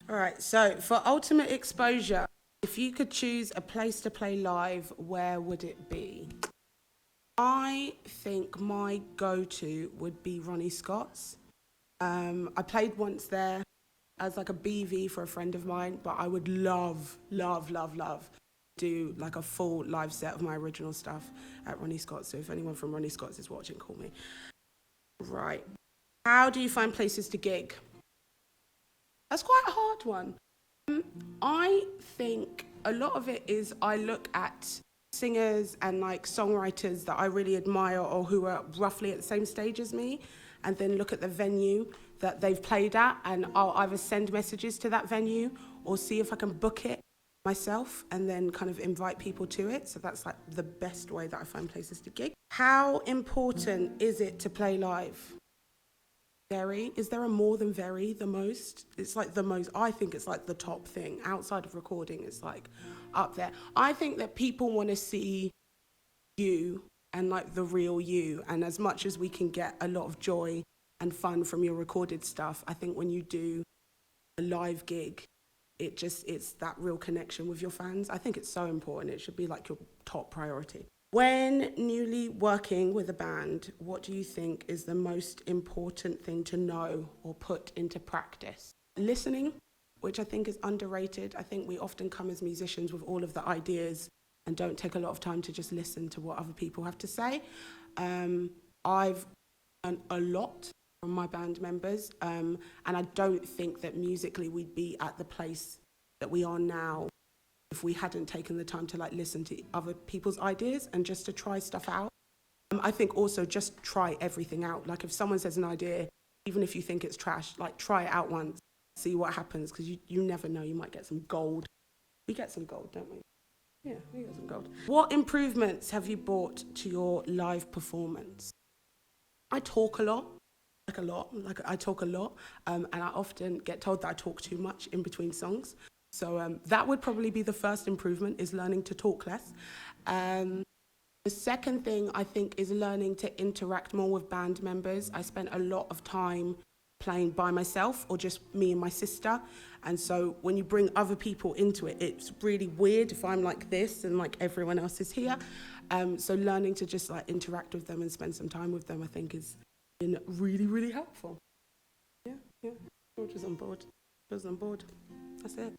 All right, so for ultimate exposure, if you could choose a place to play live, where would it be? I think my go-to would be Ronnie Scott's. I played once there as like a BV for a friend of mine, but I would love do like a full live set of my original stuff at Ronnie Scott's. So if anyone from Ronnie Scott's is watching, call me. Right. How do you find places to gig? That's quite a hard one. I think a lot of it is I look at singers and like songwriters that I really admire or who are roughly at the same stage as me, and then look at the venue that they've played at, and I'll either send messages to that venue or see if I can book it myself and then kind of invite people to it. So that's like the best way that I find places to gig. How important is it to play live? Very. Is there a more than very, the most? It's like the most, I think it's like the top thing. Outside of recording, it's like up there. I think that people want to see you and like the real you. And as much as we can get a lot of joy and fun from your recorded stuff, I think when you do a live gig, it's that real connection with your fans. I think it's so important. It should be like your top priority. When newly working with a band, what do you think is the most important thing to know or put into practice? Listening, which I think is underrated. I think we often come as musicians with all of the ideas and don't take a lot of time to just listen to what other people have to say. I've learned a lot from my band members, and I don't think that musically we'd be at the place that we are now if we hadn't taken the time to like listen to other people's ideas and just to try stuff out. I think also just try everything out. Like if someone says an idea, even if you think it's trash, like try it out once, see what happens, because you never know, you might get some gold. We get some gold, don't we? Yeah, we get some gold. What improvements have you brought to your live performance? I talk a lot. I talk a lot, and I often get told that I talk too much in between songs. So that would probably be the first improvement, is learning to talk less. The second thing I think is learning to interact more with band members. I spent a lot of time playing by myself or just me and my sister. And so when you bring other people into it, it's really weird if I'm like this and like everyone else is here. So learning to just like interact with them and spend some time with them, I think has been really, really helpful. Yeah. George is on board. That's it.